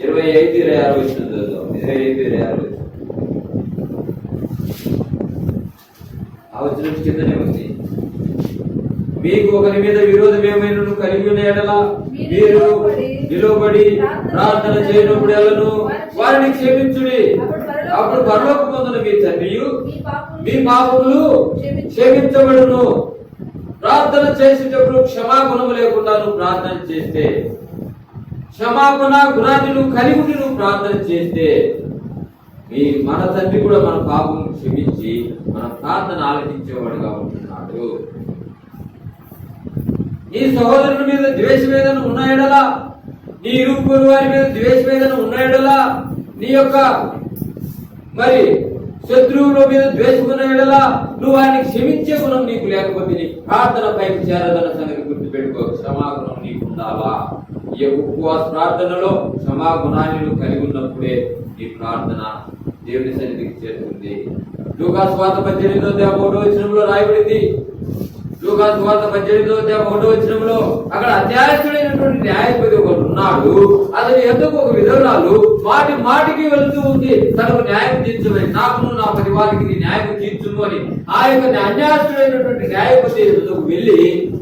Speaker 1: 25-26 వచనం చదువుతాం. 25-26 వచనం. ఆ వచనం కిందనే ఉంది. మీకు ఒకరి మీద విరోధం ఏమైనా కలిగి ఉన్న యెడల మీరు నిలబడి ప్రార్థన చేయనప్పుడు ఎలను వారిని క్షమించుడి, అప్పుడు పరలోకమందున మీ తండ్రియు మీ పాపములు క్షమించబడును. ప్రార్థన చేసేటప్పుడు క్షమాగుణము లేకుండా నువ్వు ప్రార్థన చేస్తే, క్షమాగుణ గుణాన్ని నువ్వు కలిగి నువ్వు ప్రార్థన చేస్తే మన తండ్రి కూడా మన పాపం క్షమించి మన ప్రార్థన ఆలకించేవాడుగా ఉంటున్నాడు. నీ సహోదరుని మీద ద్వేషవేదన ఉన్న యెడల, నీ ఇరుగు వారి మీద ద్వేషవేదన ఉన్న యెడల, నీ యొక్క మరి శత్రువుల మీద ద్వేషమున్న యెడల నువ్వు వారిని క్షమించే గుణం నీకు లేకపోతే నీ ప్రార్థన పైకి చేరదన్న సంగతి గుర్తుపెట్టుకో. క్షమాగుణం నీకు ఉండాలా. ఈ యొక్క ఉపవాస ప్రార్థనలో క్షమాగుణాన్ని నువ్వు కలిగి ఉన్నప్పుడే ఈ ప్రార్థన దేవుని సన్నిధికి చేరుతుంది. లూకాసు వార్త 18వ రాయబడింది. లూకాసు వార్త 18వ అక్కడ అత్యాయకుడైనటువంటి న్యాయాధిపతి ఒకడు ఉన్నాడు. అతని ఎందుకు ఒక విధవరాలు మాటి మాటికి వెళుతూ ఉంది, తనకు న్యాయం తీర్చమని, నాకును నా 10 వారికి నీ న్యాయం తీర్చును అని. ఆ యొక్క అన్యాయస్తుడైనటువంటి న్యాయపతి ఎందుకు వెళ్ళి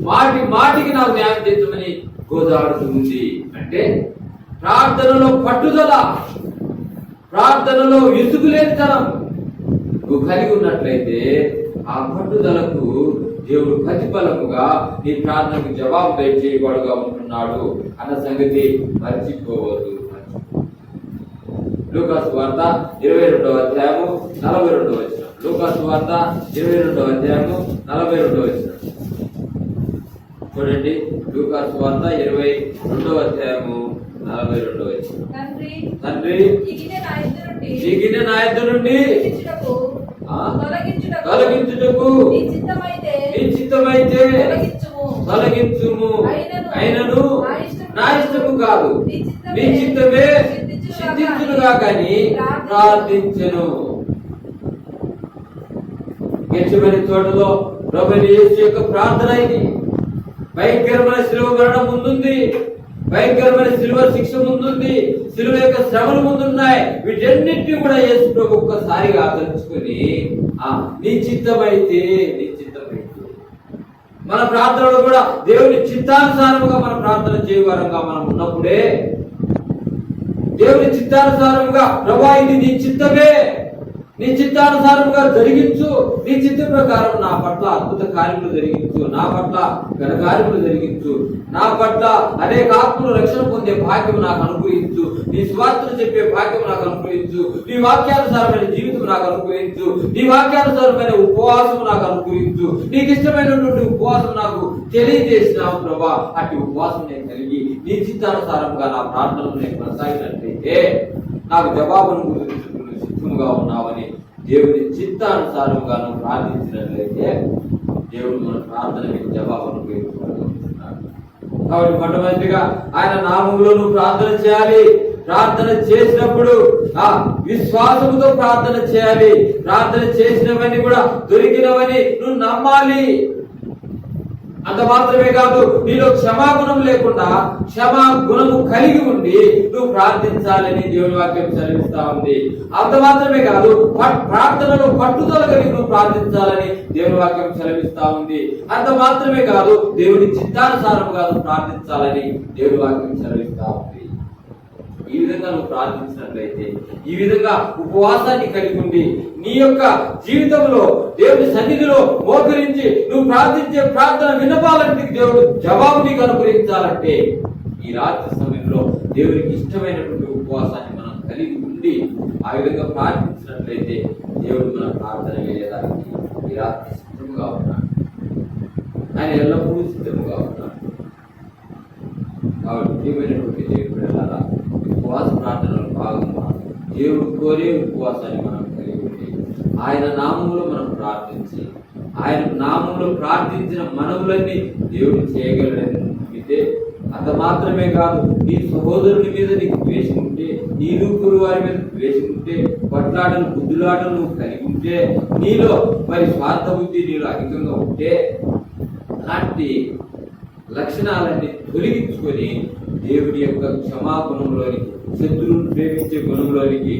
Speaker 1: మాటి మాటికి నాకు న్యాయం తీర్చమని గోదాడుతుంది. అంటే ప్రార్థనలో పట్టుదల, ప్రార్థనలో విసుగులేనితనం నువ్వు కలిగి ఉన్నట్లయితే ఆ పట్టుదలకు దేవుడు ప్రతిఫలముగా నీ ప్రార్థనకు జవాబు దయచేయబడుగా ఉంటున్నాడు అన్న సంగతి మర్చిపోవద్దు. లూకాసు వార్త 22వ అధ్యాయము 42వ వచనం. లూకాసు వార్త 22వ అధ్యాయము 42వ వచనం చూడండి. లూకాసు వార్త 22వ అధ్యాయము 42వ వచనం. తండ్రి ఈ గిన్నె నా యొద్ద నుండి తొలగించుటకు నీ చిత్తమైతే తొలగించుము, అయినను నా ఇష్టము కాదు నీ చిత్తమే సిద్ధించునుగా కానీ ప్రార్థించెను. గెత్సేమనే తోటలో ప్రభువైన యేసు యొక్క ప్రార్థన ఇది. భయంకరమైన శిలువ మరణం ముందుంది, భయంకరమైన శిలువ శిక్ష ముందుంది, శిలువ యొక్క శ్రమలు ముందున్నాయి. వీటన్నిటిని కూడా యేసు ప్రభు ఒక్కసారిగా ఆదరించుకొని నీ చిత్తమైతే నీ చిత్తమైతే మన ప్రార్థనలో కూడా దేవుని చిత్తానుసారముగా మన ప్రార్థన చేయవారంగా మనం ఉన్నప్పుడే దేవుని చిత్తానుసారముగా ప్రభా ఇది నీ చిత్తమే, నీ చిత్తానుసారముగా జరిగించు, నీ చిత్త ప్రకారం నా పట్ల అద్భుత కార్యములు జరిగించు, నా పట్ల ఘనకార్యములు జరిగించు, నా పట్ల అనేక ఆత్మలు రక్షణ పొందే భాగ్యం నాకు అనుగ్రహించు, నీ సువార్తను చెప్పే భాగ్యం నాకు అనుగ్రహించు, నీ వాక్యానుసారమైన జీవితం నాకు అనుగ్రహించు, నీ వాక్యానుసారమైన ఉపవాసం నాకు అనుగ్రహించు, నీకు ఇష్టమైనటువంటి ఉపవాసం నాకు తెలియజేసినావు ప్రభా. అట్టి ఉపవాసం నేను కలిగి నీ చిత్తానుసారంగా నా ప్రార్థనలు నేను కొనసాగినట్లయితే నాకు జవాబును గురించుకుని సిద్ధముగా ఉన్నావని దేవుని చిత్తానుసారంగా నువ్వు ప్రార్థించినట్లయితే దేవుడు మన ప్రార్థనకి జవాబును ఉపయోగించుకుంటున్నాడు. కాబట్టి మొట్టమొదటిగా ఆయన నామములో నువ్వు ప్రార్థన చేయాలి. ప్రార్థన చేసినప్పుడు విశ్వాసముతో ప్రార్థన చేయాలి. ప్రార్థన చేసినవన్నీ కూడా దొరికినవని నువ్వు నమ్మాలి. అంత మాత్రమే కాదు, నీలో క్షమాగుణం లేకుండా క్షమా గుణము కలిగి ఉండి నువ్వు ప్రార్థించాలని దేవుని వాక్యం సెలవిస్తా ఉంది. అంత మాత్రమే కాదు, ప్రార్థనలో పట్టుదల కలిగి నువ్వు ప్రార్థించాలని దేవుని వాక్యం సెలవిస్తా ఉంది. అంత మాత్రమే కాదు, దేవుని చిత్తానుసారంగా నువ్వు ప్రార్థించాలని దేవుని వాక్యం సెలవిస్తా ఉంది. ఈ విధంగా నువ్వు ప్రార్థించినట్లయితే, ఈ విధంగా ఉపవాసాన్ని కలిగి ఉండి నీ యొక్క జీవితంలో దేవుని సన్నిధిలో మోకరించి నువ్వు ప్రార్థించే ప్రార్థన వినపాలంటే దేవుడు జవాబు నీకు అనుగ్రహించాలంటే ఈ రాత్రి సమయంలో దేవునికి ఇష్టమైనటువంటి ఉపవాసాన్ని మనం కలిగి ఉండి ఆ విధంగా ప్రార్థించినట్లయితే దేవుడు మన ప్రార్థన వేయడానికి ఈ రాత్రి సిద్ధముగా ఉన్నాడు. ఆయన ఎల్లప్పుడూ సిద్ధముగా ఉన్నాడు. కాబట్టి ప్రియమైనటువంటి దేవుడు ఎలా ఉపవాస ప్రార్థనలో భాగంగా దేవుడు కోరే ఉపవాసాన్ని మనం కలిగి ఉండి ఆయన నామములో మనం ప్రార్థించి ఆయన నామములో ప్రార్థించిన మనవులన్నీ దేవుడు చేయగలడైతే అంత మాత్రమే కాదు, నీ సహోదరుని మీద నీకు ద్వేషం ఉంటే, నీ ఇరుగు వారి మీద ద్వేషం ఉంటే, కొట్లాటలు బుద్ధులాటలు నువ్వు కలిగి ఉంటే, నీలో మరి స్వార్థ బుద్ధి నీలో అధికంగా ఉంటే, అలాంటి లక్షణాలన్నీ తొలగించుకొని దేవుడి యొక్క క్షమాగుణంలోనికి, శత్రువును ప్రేమించే గుణంలోనికి,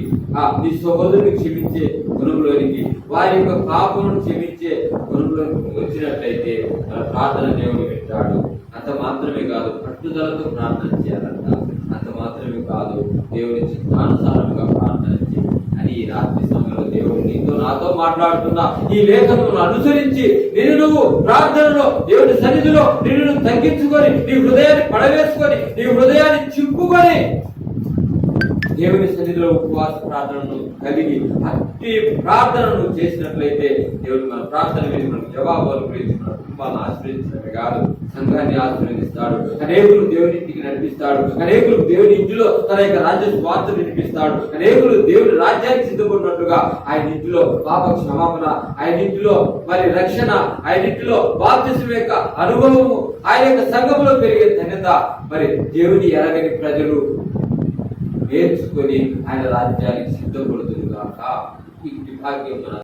Speaker 1: నీ సహోదరుని క్షమించే గుణంలోనికి, వారి యొక్క పాపమును క్షమించే గుణంలోనికి వచ్చినట్లయితే మన ప్రార్థన దేవుడు వింటాడు. అంత మాత్రమే కాదు, పట్టుదలతో ప్రార్థన చేయాలంట. అంత మాత్రమే కాదు, దేవుని చిత్తానుసారంగా ప్రార్థన చేయాలి అని ఈ రాత్రి సమయంలో దేవుడు నీతో నాతో మాట్లాడుతున్నా ఈ లేఖనమును అనుసరించి నువ్వు ప్రార్థనలో దేవుని సన్నిధిలో నిన్ను తగ్గించుకొని నీ హృదయాన్ని పడవేసుకొని నీ హృదయాన్ని చింపుకొని దేవుని సన్నిధిలో ఉపవాస ప్రార్థనను కలిగి అట్టి ప్రార్థనను చేసినట్లయితే దేవుడు మన ప్రార్థన మీద మనకు జవాబు అనుగ్రహించి మన కుటుంబాలను ఆశ్రయించడమే కాదు, సంఘాన్ని ఆశ్రయిస్తాడు. అనేకులు దేవుని ఇంటికి నడిపిస్తాడు. అనేకులు దేవుని ఇంటిలో తన యొక్క రాజ్య స్వార్థను వినిపిస్తాడు. అనేకులు దేవుని రాజ్యానికి సిద్ధపడినట్టుగా ఆయన ఇంటిలో పాప క్షమాపణ, ఆయన ఇంటిలో మరి రక్షణ, ఆయన ఇంటిలో బాప్తిస్మం యొక్క అనుభవము, ఆయన యొక్క సంఘంలో పెరిగే ధన్యత మరి దేవుని ఎరగని ప్రజలు నేర్చుకొని ఆయన రాజ్యానికి సిద్ధపడుతుంది కాక ఈ భాగ్యం మన